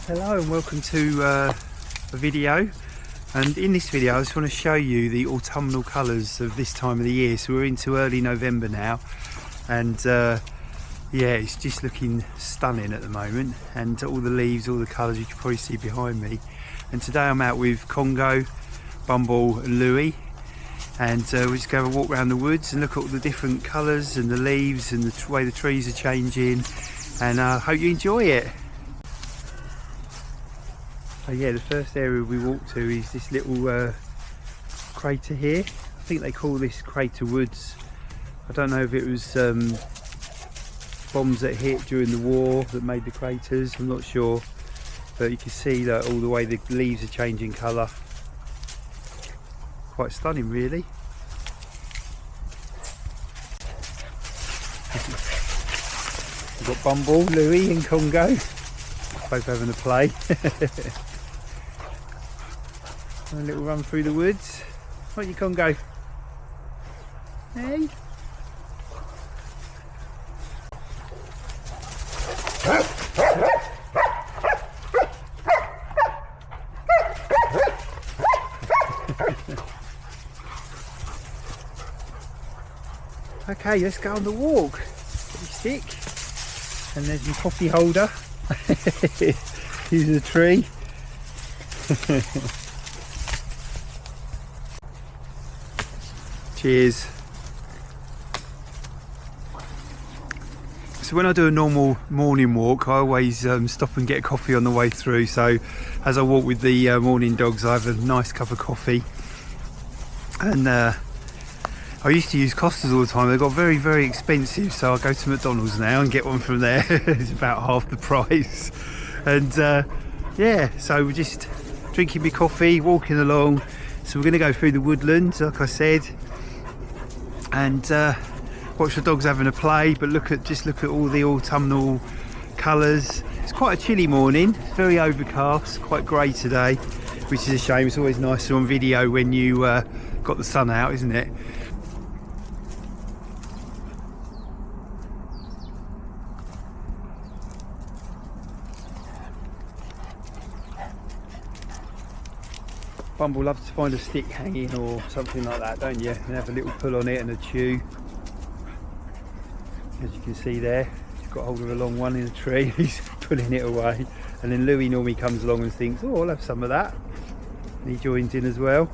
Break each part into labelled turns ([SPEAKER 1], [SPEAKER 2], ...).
[SPEAKER 1] Hello and welcome to a video, and in this video I just want to show you the autumnal colours of this time of the year. So we're into early November now, and yeah, it's just looking stunning at the moment, and all the leaves, all the colours you can probably see behind me. And today I'm out with Congo, Bumble and Louie, and we're just going to walk around the woods and look at all the different colours and the leaves and the way the trees are changing, and I hope you enjoy it. So yeah, the first area we walk to is this little crater here. I think they call this Crater Woods. I don't know if it was bombs that hit during the war that made the craters, I'm not sure. But you can see that all the way the leaves are changing colour. Quite stunning really. We've got Bumble, Louie and Congo, both having a play. A little run through the woods. Won't you, Congo? Hey? Okay, let's go on the walk. Get your stick. And there's your coffee holder. Here's a tree. Cheers. So when I do a normal morning walk, I always stop and get a coffee on the way through. So as I walk with the morning dogs, I have a nice cup of coffee. And I used to use Costas all the time. They got very, very expensive, so I go to McDonald's now and get one from there. It's about half the price. And yeah, so we're just drinking my coffee, walking along. So we're going to go through the woodlands, like I said, and watch the dogs having a play. But just look at all the autumnal colours. It's quite a chilly morning. It's very overcast, quite grey today, which is a shame. It's always nicer on video when you got the sun out, isn't it? Bumble loves to find a stick hanging or something like that, don't you? And have a little pull on it and a chew. As you can see there, he's got hold of a long one in a tree. He's pulling it away. And then Louie normally comes along and thinks, oh, I'll have some of that. And he joins in as well.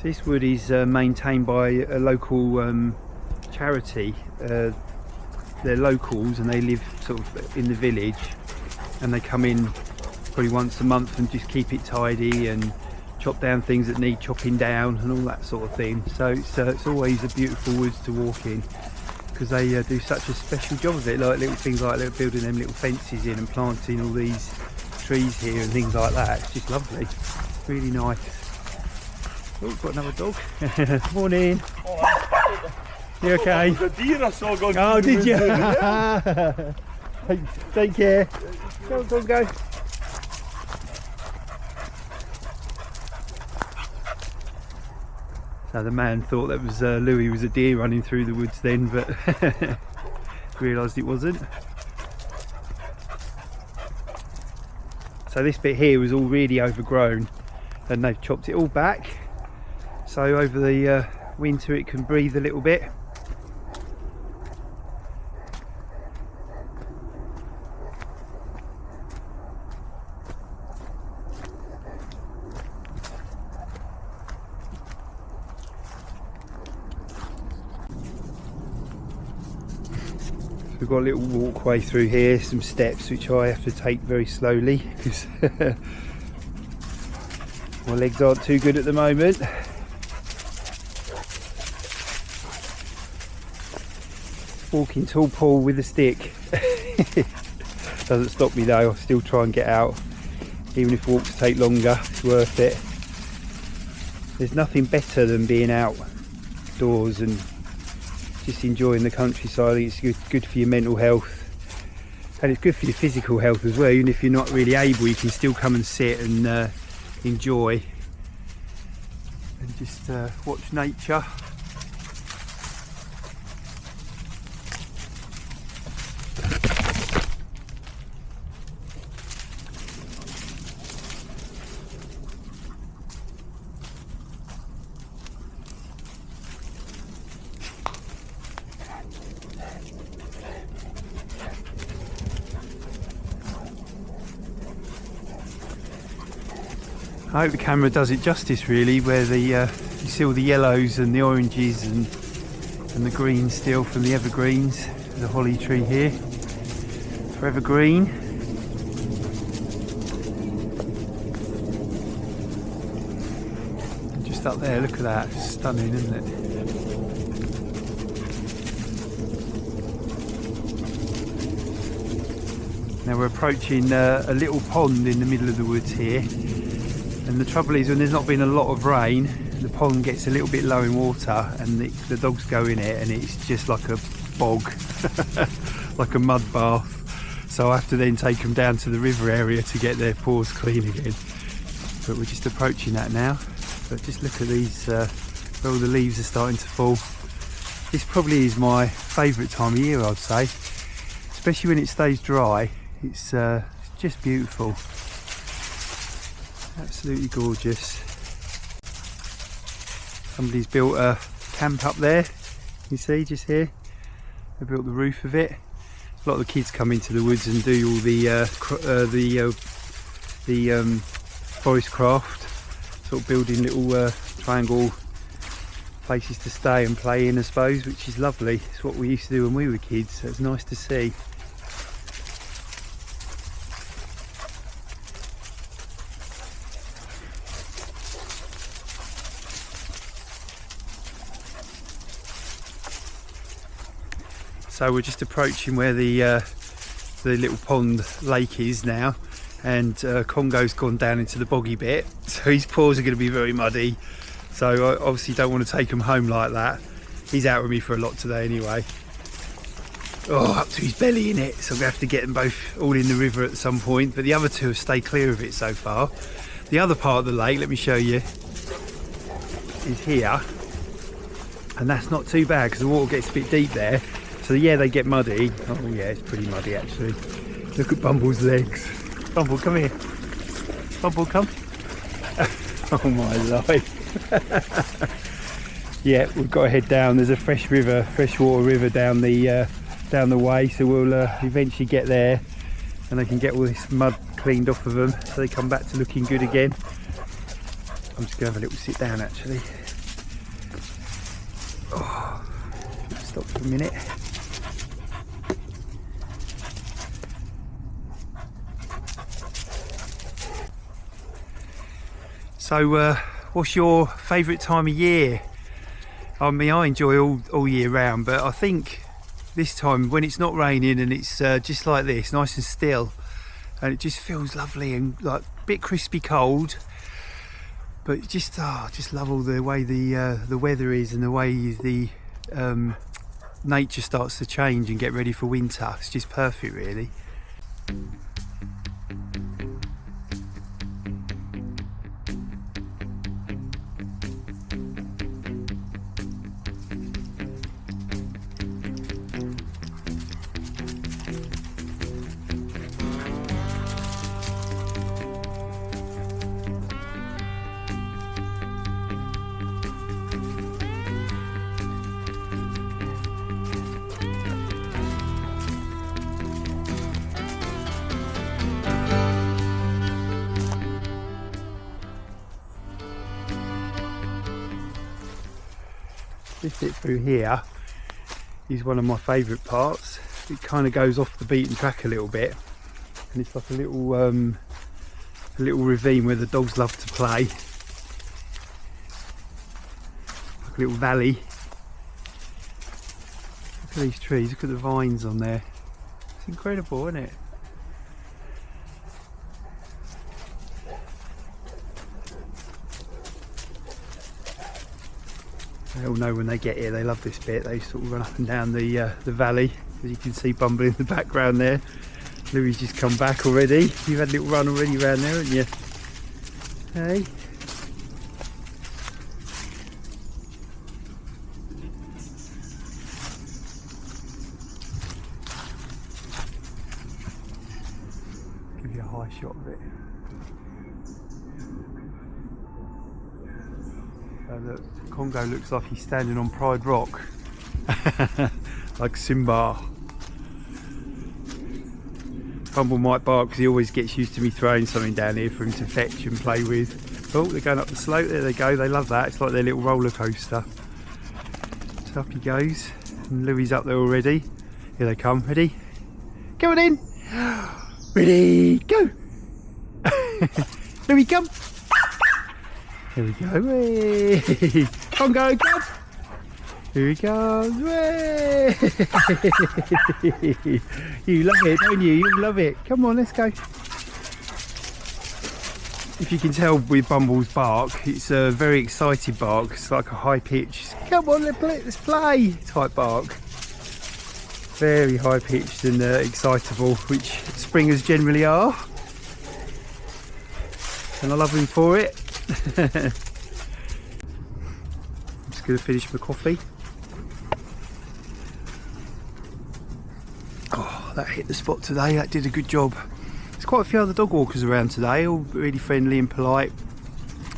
[SPEAKER 1] This wood is maintained by a local charity. They're locals and they live sort of in the village, and they come in probably once a month and just keep it tidy and chop down things that need chopping down and all that sort of thing. So it's always a beautiful woods to walk in, because they do such a special job of it, like little things like building them little fences in and planting all these trees here and things like that. It's just lovely, really nice. Oh, got another dog. Morning. You okay?
[SPEAKER 2] The deer I saw going.
[SPEAKER 1] Oh, did you? Take care. Go. So the man thought that was Louie was a deer running through the woods then, but realised it wasn't. So this bit here was all really overgrown, and they've chopped it all back. So over the winter it can breathe a little bit. We've got a little walkway through here, some steps which I have to take very slowly because my legs aren't too good at the moment. Walking tall Paul with a stick. Doesn't stop me though, I'll still try and get out. Even if walks take longer, it's worth it. There's nothing better than being outdoors and just enjoying the countryside. I think it's good for your mental health, and it's good for your physical health as well. Even if you're not really able, you can still come and sit and enjoy. And just watch nature. I hope the camera does it justice really, where the you see all the yellows and the oranges and the greens still from the evergreens. There's a holly tree here, forever green. And just up there, look at that, stunning, isn't it? Now we're approaching a little pond in the middle of the woods here. And the trouble is, when there's not been a lot of rain, the pond gets a little bit low in water and the dogs go in it and it's just like a bog, like a mud bath. So I have to then take them down to the river area to get their paws clean again. But we're just approaching that now. But just look at these, where all the leaves are starting to fall. This probably is my favourite time of year, I'd say. Especially when it stays dry, it's just beautiful. Absolutely gorgeous. Somebody's built a camp up there, you see, just here. They built the roof of it. A lot of the kids come into the woods and do all the forest craft, sort of building little triangle places to stay and play in, I suppose, which is lovely. It's what we used to do when we were kids, so it's nice to see. So we're just approaching where the little pond lake is now, and Congo's gone down into the boggy bit, so his paws are going to be very muddy. So I obviously don't want to take him home like that. He's out with me for a lot today anyway. Oh, up to his belly in it, so I'm going to have to get them both all in the river at some point, but the other two have stayed clear of it so far. The other part of the lake, let me show you, is here, and that's not too bad because the water gets a bit deep there. So yeah, they get muddy. Oh yeah, it's pretty muddy actually. Look at Bumble's legs. Bumble, come here. Bumble, come. Oh my life. Yeah, we've got to head down. There's a freshwater river down the way, so we'll eventually get there and they can get all this mud cleaned off of them so they come back to looking good again. I'm just going to have a little sit down actually. Oh, stop for a minute. So what's your favourite time of year? I mean, I enjoy all year round, but I think this time when it's not raining and it's just like this, nice and still, and it just feels lovely and like a bit crispy cold, but just love all the way the weather is and the way the nature starts to change and get ready for winter. It's just perfect really. This bit through here is one of my favourite parts. It kind of goes off the beaten track a little bit, and it's like a little ravine where the dogs love to play. Like a little valley. Look at these trees, look at the vines on there. It's incredible, isn't it? They all know when they get here, they love this bit. They sort of run up and down the valley, as you can see Bumble in the background there. Louis just come back already. You've had a little run already around there, haven't you? Hey? shot of it. Look, Congo looks like he's standing on Pride Rock. Like Simba. Bumble might bark because he always gets used to me throwing something down here for him to fetch and play with. Oh, they're going up the slope. There they go. They love that. It's like their little roller coaster. So up he goes. And Louis up there already. Here they come. Ready? Come on in. Ready? Go. Louis, come. Here we go. Way. Congo, come. Here he comes. Way. You love it, don't you? You love it. Come on, let's go. If you can tell with Bumble's bark, it's a very excited bark. It's like a high pitched, come on, let's play type bark. Very high pitched and excitable, which springers generally are. And I love him for it. I'm just going to finish my coffee. Oh, that hit the spot today. That did a good job. There's quite a few other dog walkers around today, all really friendly and polite.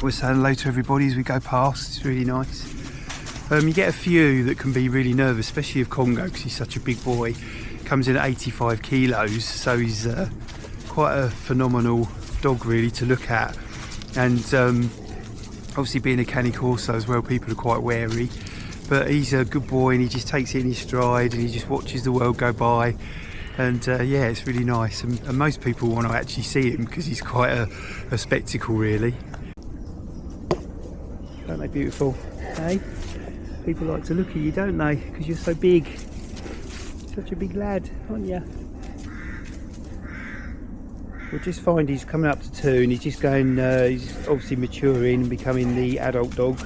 [SPEAKER 1] We're saying hello to everybody as we go past. It's really nice. You get a few that can be really nervous, especially of Congo because he's such a big boy. Comes in at 85 kilos, so he's quite a phenomenal dog really to look at. And obviously being a canny corso as well, people are quite wary. But he's a good boy and he just takes it in his stride and he just watches the world go by. And yeah, it's really nice. And most people want to actually see him because he's quite a spectacle really. Aren't they beautiful? Hey? People like to look at you, don't they? Because you're so big. Such a big lad, aren't you? We'll just find he's coming up to 2 and he's just going, he's obviously maturing and becoming the adult dog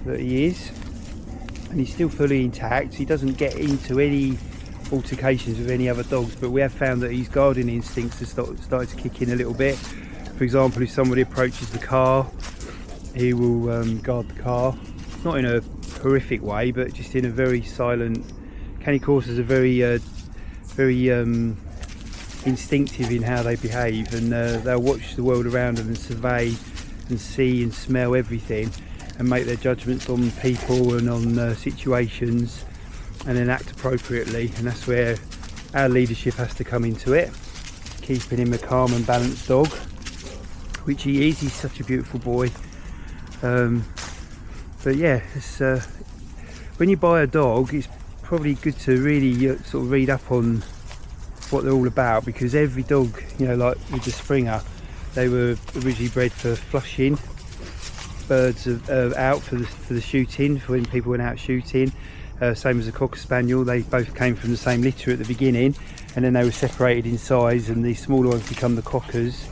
[SPEAKER 1] that he is. And he's still fully intact. He doesn't get into any altercations with any other dogs, but we have found that his guarding instincts have started to kick in a little bit. For example, if somebody approaches the car, he will guard the car. Not in a horrific way, but just in a very silent. Canny Corsas are very instinctive in how they behave, and they'll watch the world around them and survey and see and smell everything and make their judgments on people and on situations and then act appropriately. And that's where our leadership has to come into it, keeping him a calm and balanced dog, which he is. He's such a beautiful boy. But yeah, it's, when you buy a dog, it's probably good to really sort of read up on what they're all about, because every dog, you know, like with the Springer, they were originally bred for flushing. Birds are out for the shooting, for when people went out shooting. Same as a Cocker Spaniel, they both came from the same litter at the beginning, and then they were separated in size, and the smaller ones become the Cockers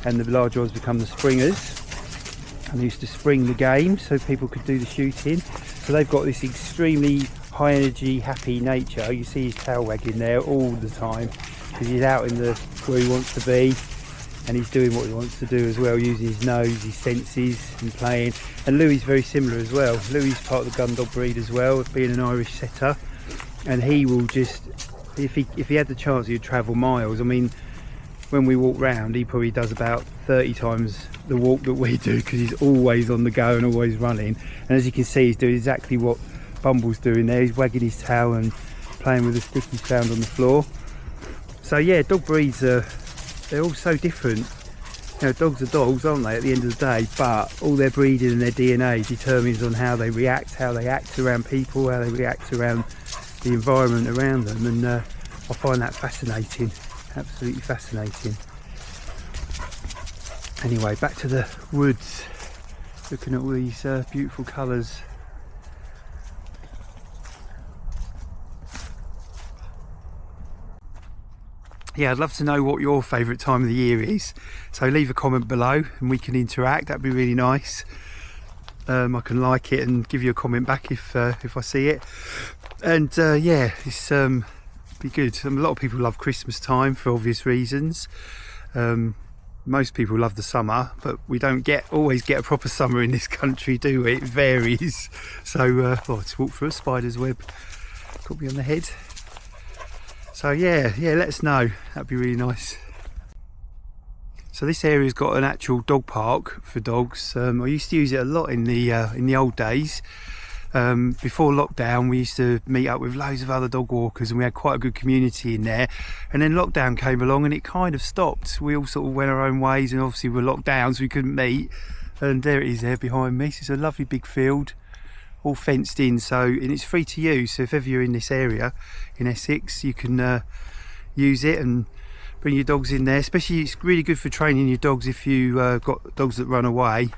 [SPEAKER 1] and the larger ones become the Springers. And they used to spring the game so people could do the shooting. So they've got this extremely high energy, happy nature. You see his tail wagging there all the time because he's out in the where he wants to be, and he's doing what he wants to do as well, using his nose, his senses and playing. And Louis is very similar as well. Louis is part of the gun dog breed as well, being an Irish setter, and he will just, if he had the chance, he'd travel miles. I mean, when we walk round, he probably does about 30 times the walk that we do, because he's always on the go and always running. And as you can see, he's doing exactly what Bumble's doing there. He's wagging his tail and playing with the stick he's found on the floor. So yeah, dog breeds are, they're all so different. You know, dogs are dogs, aren't they, at the end of the day? But all their breeding and their DNA determines on how they react, how they act around people, how they react around the environment around them. And I find that fascinating. Absolutely fascinating. Anyway, back to the woods, looking at all these beautiful colours. Yeah, I'd love to know what your favourite time of the year is, so leave a comment below and we can interact. That'd be really nice. I can like it and give you a comment back if I see it. And yeah, it's be good. A lot of people love Christmas time for obvious reasons. Most people love the summer, but we don't always get a proper summer in this country, do we? It varies. So oh, let's walk through a spider's web. Got me on the head. So yeah, let us know. That'd be really nice. So this area's got an actual dog park for dogs. I used to use it a lot in the old days. Before lockdown, we used to meet up with loads of other dog walkers, and we had quite a good community in there. And then lockdown came along and it kind of stopped. We all sort of went our own ways, and obviously we were locked down, so we couldn't meet. And there it is there behind me. So it's a lovely big field, all fenced in, and it's free to use. So if ever you're in this area in Essex, you can use it and bring your dogs in there. Especially, it's really good for training your dogs if you got dogs that run away,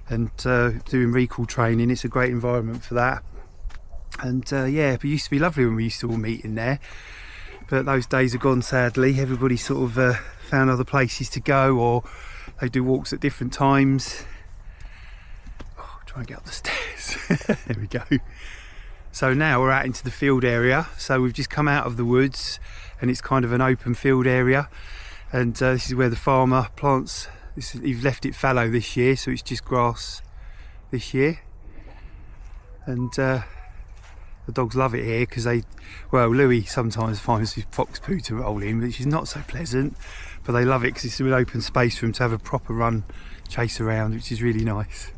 [SPEAKER 1] and doing recall training. It's a great environment for that. And yeah, it used to be lovely when we used to all meet in there, but those days are gone, sadly. Everybody sort of found other places to go, or they do walks at different times. Oh, try and get up the stairs. There we go. So now we're out into the field area. So we've just come out of the woods, and it's kind of an open field area, and this is where the farmer plants. He's left it fallow this year, so it's just grass this year. And the dogs love it here because Louis sometimes finds his fox poo to roll in, which is not so pleasant, but they love it because it's an open space for him to have a proper run, chase around, which is really nice.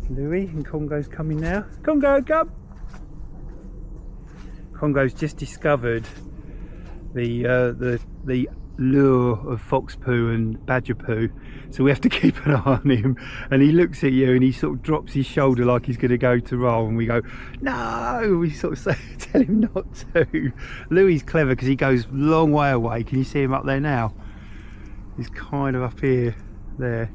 [SPEAKER 1] Louis and Congo's coming now. Congo, come! Congo's just discovered the lure of fox poo and badger poo, so we have to keep an eye on him. And he looks at you and he sort of drops his shoulder like he's going to go to roll, and we go, no! We sort of say, tell him not to. Louis is clever because he goes a long way away. Can you see him up there now? He's kind of up here, there,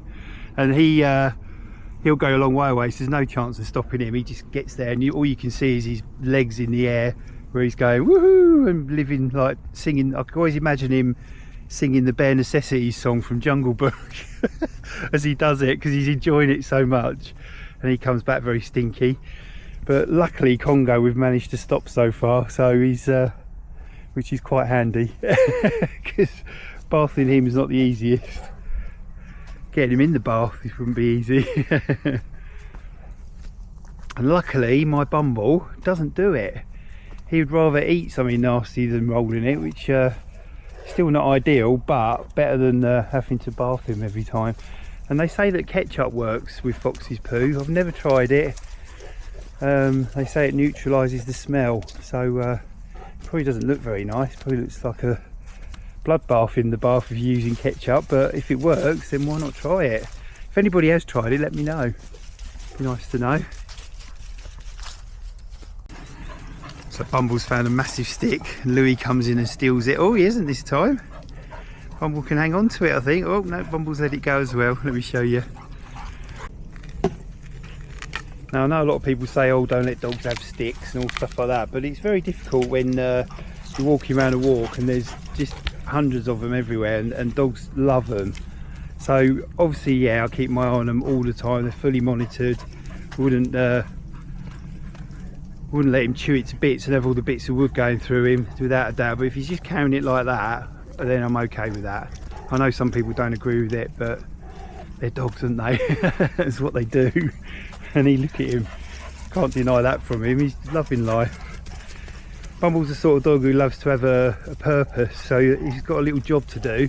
[SPEAKER 1] and he'll go a long way away, so there's no chance of stopping him. He just gets there, and all you can see is his legs in the air, where he's going woohoo and living, like singing. I can always imagine him singing the Bare Necessities song from Jungle Book as he does it, because he's enjoying it so much. And he comes back very stinky, but luckily Congo we've managed to stop so far, so he's which is quite handy because bathing him is not the easiest. Getting him in the bath, this wouldn't be easy. And luckily my Bumble doesn't do it. He would rather eat something nasty than roll in it, which still not ideal, but better than having to bath him every time. And they say that ketchup works with fox's poo. I've never tried it. They say it neutralises the smell, so probably doesn't look very nice. Probably looks like a bloodbath in the bath of using ketchup, but if it works, then why not try it? If anybody has tried it, let me know. Be nice to know. So Bumble's found a massive stick, and Louis comes in and steals it. Oh, he isn't this time. Bumble can hang on to it, I think. Oh no, Bumble's let it go as well. Let me show you. Now I know a lot of people say, oh, don't let dogs have sticks and all stuff like that, but it's very difficult when you're walking around a walk and there's just hundreds of them everywhere, and dogs love them. So obviously, yeah, I keep my eye on them all the time. They're fully monitored. Wouldn't let him chew it to bits and have all the bits of wood going through him, without a doubt. But if he's just carrying it like that, then I'm okay with that. I know some people don't agree with it, but they're dogs, aren't they? That's what they do. And look at him, can't deny that from him. He's loving life. Bumble's the sort of dog who loves to have a purpose, so he's got a little job to do,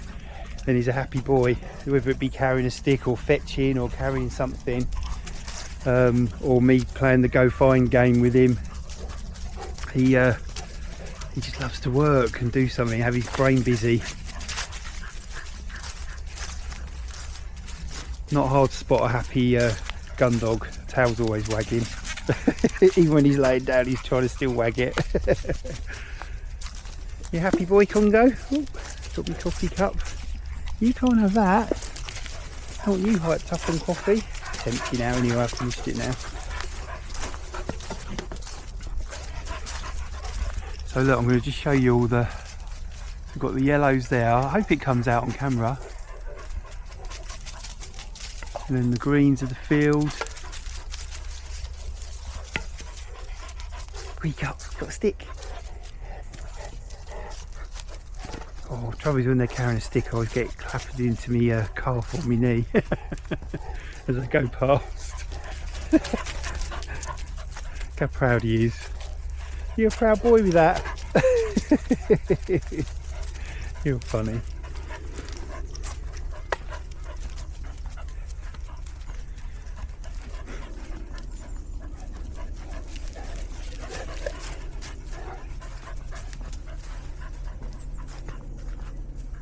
[SPEAKER 1] and he's a happy boy, whether it be carrying a stick or fetching or carrying something, or me playing the go find game with him. He just loves to work and do something, have his brain busy. Not hard to spot a happy gun dog. Tail's always wagging. Even when he's laying down, he's trying to still wag it. You happy boy, Congo? Oh, got my coffee cup. You can't have that. I want you hyped up on coffee. It's empty now anyway, I've finished it now. So look, I'm going to just show you all the... We've got the yellows there. I hope it comes out on camera. And then the greens of the field. Wake up, got a stick. Oh, trouble is when they're carrying a stick, I always get clapped into me calf or my knee as I go past. Look how proud he is. You're a proud boy with that. You're funny.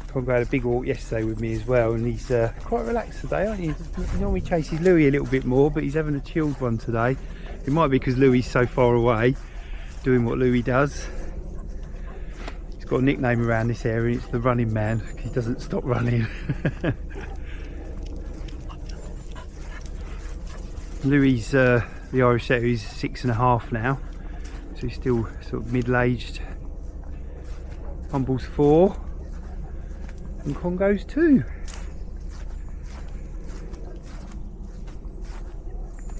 [SPEAKER 1] Congo had a big walk yesterday with me as well, and he's quite relaxed today, aren't you? He normally chases Louis a little bit more, but he's having a chilled one today. It might be because Louis is so far away doing what Louis does. He's got a nickname around this area, and it's the running man, because he doesn't stop running. Louis, the Irish setter, is 6.5 now, so he's still sort of middle-aged. Humble's 4. And Congo's 2.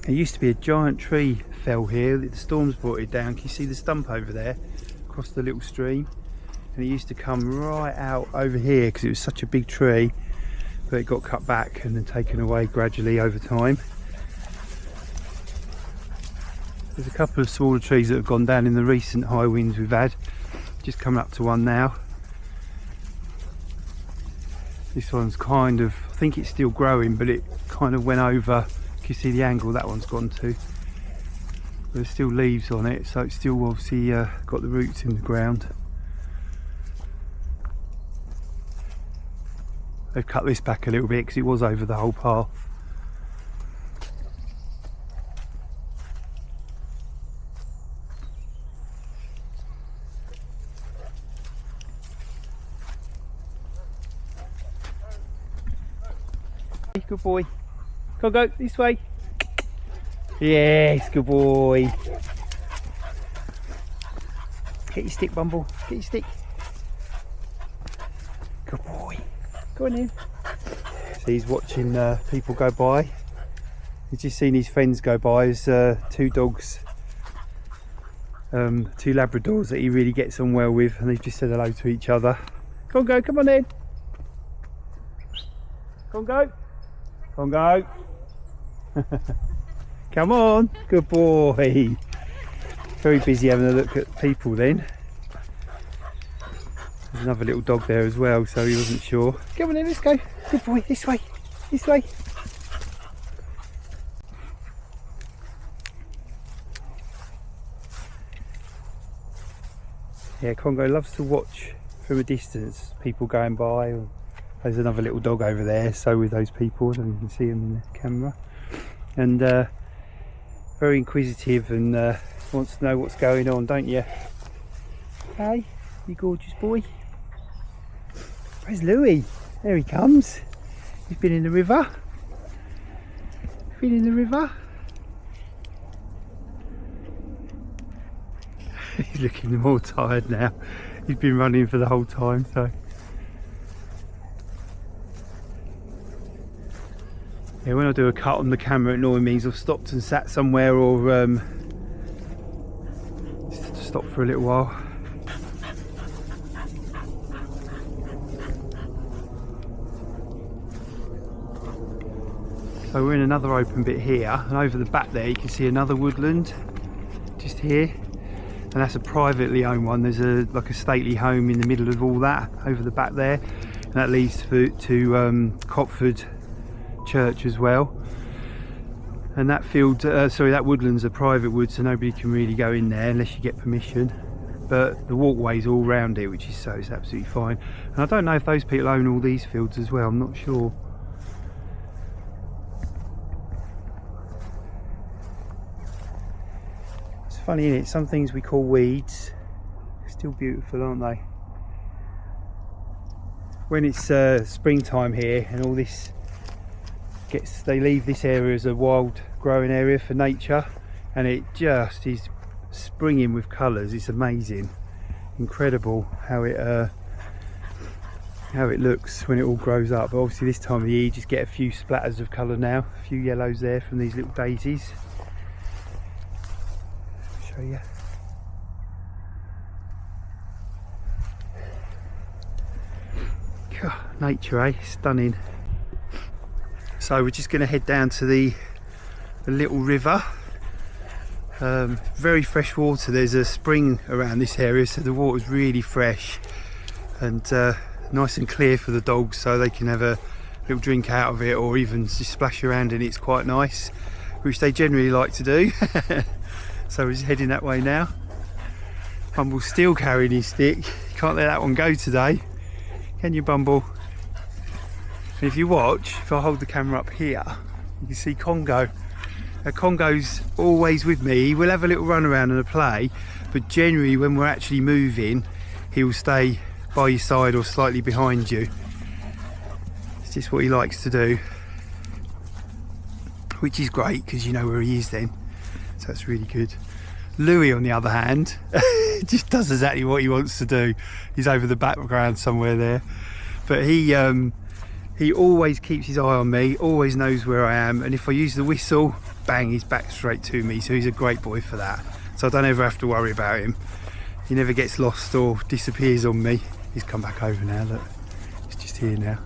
[SPEAKER 1] There used to be a giant tree fell here. The storms brought it down. Can you see the stump over there across the little stream? And it used to come right out over here because it was such a big tree, but it got cut back and then taken away gradually over time. There's a couple of smaller trees that have gone down in the recent high winds we've had. Just coming up to one now. This one's kind of, I think it's still growing, but it kind of went over. You can see the angle that one's gone to. There's still leaves on it, so it's still obviously got the roots in the ground. They've cut this back a little bit because it was over the whole path. Good boy. Go this way. Yes, good boy. Get your stick, Bumble. Get your stick. Good boy. Go on in. So he's watching people go by. He's just seen his friends go by. There's 2 dogs, 2 Labradors that he really gets on well with, and they've just said hello to each other. Come on in. Congo. Come on, good boy. Very busy having a look at people then. There's another little dog there as well, so he wasn't sure. Come on in, let's go. Good boy, this way. Yeah, Congo loves to watch from a distance people going by. There's another little dog over there, so with those people, and you can see him in the camera. And very inquisitive and wants to know what's going on, don't you? Hey, you gorgeous boy. Where's Louis? There he comes. He's been in the river. He's looking more tired now. He's been running for the whole time, so. Yeah, when I do a cut on the camera, it normally means I've stopped and sat somewhere, or just stopped for a little while. So we're in another open bit here, and over the back there you can see another woodland, just here, and that's a privately owned one. There's like a stately home in the middle of all that, over the back there, and that leads to Copford church as well. And that field, that woodland's a private wood, so nobody can really go in there unless you get permission, but the walkway's all round it, which is so it's absolutely fine. And I don't know if those people own all these fields as well, I'm not sure. It's funny, isn't it? Some things we call weeds are still beautiful, aren't they? When it's springtime here and all this they leave this area as a wild growing area for nature, and it just is springing with colours. It's amazing, incredible how it looks when it all grows up. But obviously this time of year you just get a few splatters of colour now, a few yellows there from these little daisies. I'll show you. God, nature, eh? Stunning. So we're just going to head down to the little river, Very fresh water. There's a spring around this area, so the water's really fresh and nice and clear for the dogs, so they can have a little drink out of it or even just splash around in it. It's quite nice, which they generally like to do. So we're just heading that way now. Bumble's still carrying his stick. Can't let that one go today, can you, Bumble? And if you watch, if I hold the camera up here, you can see Congo. Now, Congo's always with me. He will have a little run around and a play, but generally when we're actually moving, he will stay by your side or slightly behind you. It's just what he likes to do, which is great because you know where he is then, so that's really good. Louis, on the other hand, just does exactly what he wants to do. He's over the background somewhere there, but he always keeps his eye on me, always knows where I am, and if I use the whistle, bang, he's back straight to me. So he's a great boy for that, so I don't ever have to worry about him. He never gets lost or disappears on me. He's come back over now, look, he's just here now.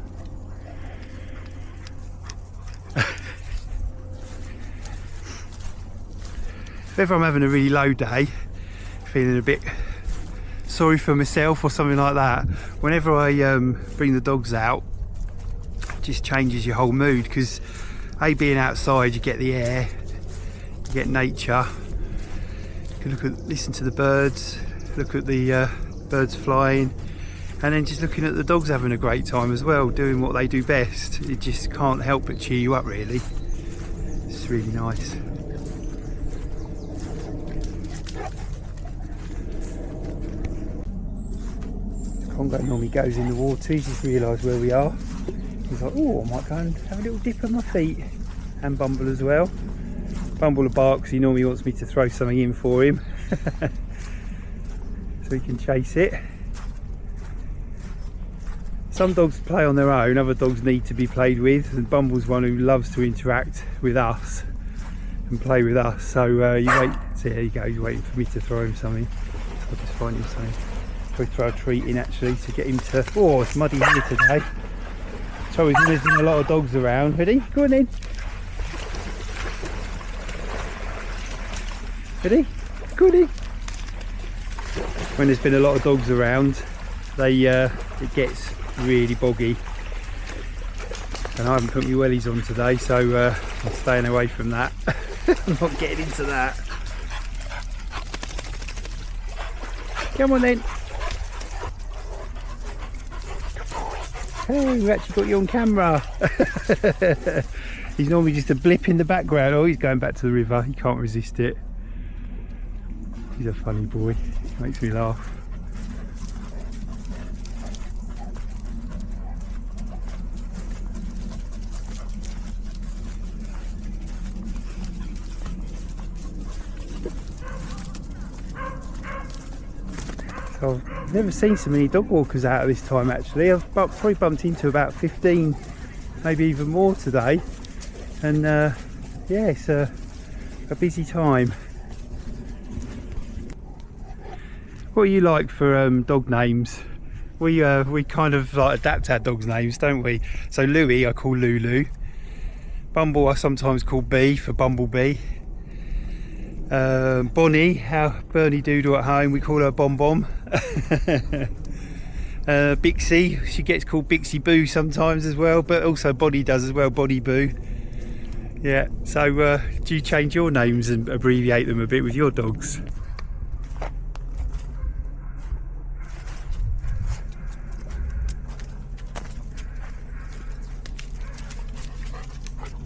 [SPEAKER 1] If ever I'm having a really low day, feeling a bit sorry for myself or something like that, whenever I bring the dogs out, it just changes your whole mood, because being outside, you get the air, you get nature, you can listen to the birds, look at the birds flying, and then just looking at the dogs having a great time as well, doing what they do best. It just can't help but cheer you up, really. It's really nice. Congo normally goes in the water. He's just realised where we are. He's like, oh, I might go and have a little dip on my feet. And Bumble as well. Bumble will bark because he normally wants me to throw something in for him. So he can chase it. Some dogs play on their own, other dogs need to be played with, and Bumble's one who loves to interact with us and play with us. So you wait, see, there you go, he's waiting for me to throw him something. So I'll just find him something. Probably throw a treat in actually to get him to, oh, it's muddy here today. So there's been a lot of dogs around. Ready? Go on in. Ready? Go on in. When there's been a lot of dogs around, it gets really boggy. And I haven't put my wellies on today, so I'm staying away from that. I'm not getting into that. Come on then. Hey, we actually got you on camera. He's normally just a blip in the background. Oh, he's going back to the river. He can't resist it. He's a funny boy. He makes me laugh. So I've never seen so many dog walkers out at this time actually. I've probably bumped into about 15, maybe even more today. And yeah, it's a busy time. What are you like for dog names? We kind of like adapt our dogs' names, don't we? So Louis I call Lulu. Bumble I sometimes call B for Bumblebee. Bonnie, how Bernie Doodle at home, we call her Bom Bom. Bixie, she gets called Bixie Boo sometimes as well, but also Bonnie does as well, Bonnie Boo. Yeah, so do you change your names and abbreviate them a bit with your dogs?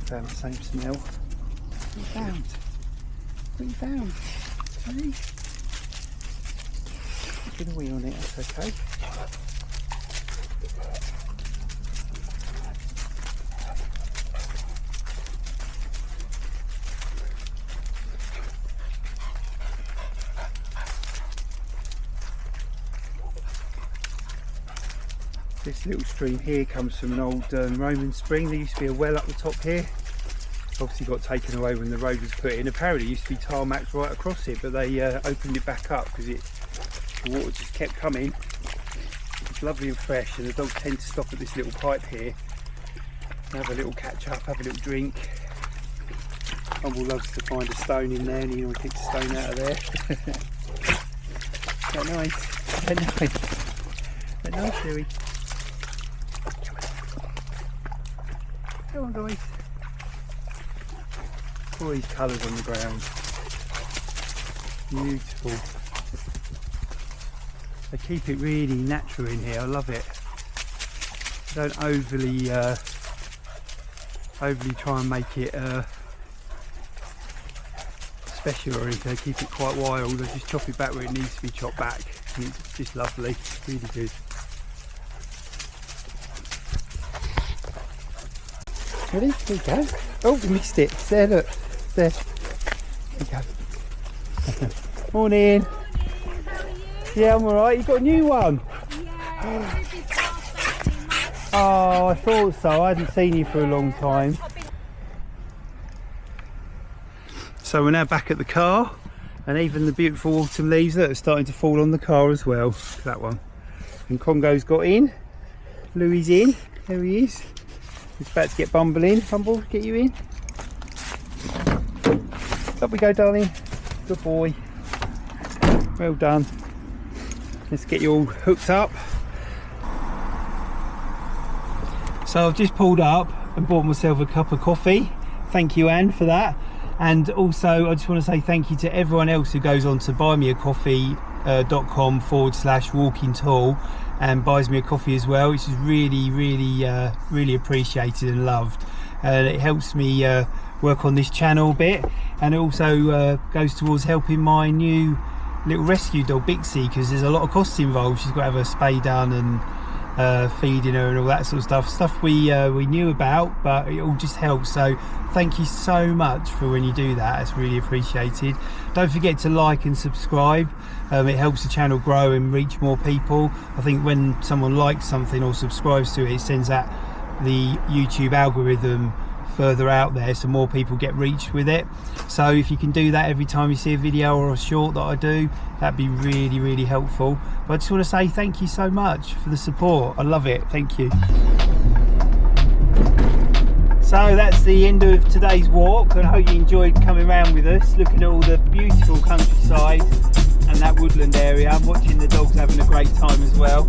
[SPEAKER 1] Found the same smell. What you found? What you found? Hey? Get a wee on it, that's okay. This little stream here comes from an old Roman spring. There used to be a well up the top here. Obviously got taken away when the road was put in. Apparently it used to be tarmacs right across it, but they opened it back up because the water just kept coming. It's lovely and fresh, and the dogs tend to stop at this little pipe here and have a little catch up, have a little drink. Humble loves to find a stone in there and he picks a stone out of there. Is that nice? Is that nice? Is that nice, Louis? Come on, guys. All these colours on the ground. Beautiful. They keep it really natural in here. I love it. They don't overly try and make it special or anything. They keep it quite wild. They just chop it back where it needs to be chopped back, and it's just lovely. Really good. Ready? There you go. Oh, we missed it. There, look. There. There you go. Morning. Yeah, I'm alright. You got a new one?
[SPEAKER 2] Yeah.
[SPEAKER 1] Oh, I thought so. I hadn't seen you for a long time. So we're now back at the car, and even the beautiful autumn leaves that are starting to fall on the car as well. Look at that one. And Congo's got in. Louis in. There he is. He's about to get Bumble in. Bumble, get you in. Up we go, darling. Good boy. Well done. Let's get you all hooked up. So I've just pulled up and bought myself a cup of coffee. Thank you, Anne, for that. And also I just want to say thank you to everyone else who goes on to buymeacoffee.com/walking-tall and buys me a coffee as well, which is really appreciated and loved. It helps me work on this channel a bit, and it also goes towards helping my new little rescue dog Bixie, because there's a lot of costs involved. She's got to have her spay done and feeding her and all that sort of stuff we knew about, but it all just helps. So thank you so much for when you do that. It's really appreciated. Don't forget to like and subscribe. It helps the channel grow and reach more people. I think when someone likes something or subscribes to it, it sends out the YouTube algorithm further out there, so more people get reached with it. So if you can do that every time you see a video or a short that I do, that'd be really helpful. But I just want to say thank you so much for the support. I love it. Thank you. So that's the end of today's walk, and I hope you enjoyed coming around with us, looking at all the beautiful countryside and that woodland area. I'm watching the dogs having a great time as well.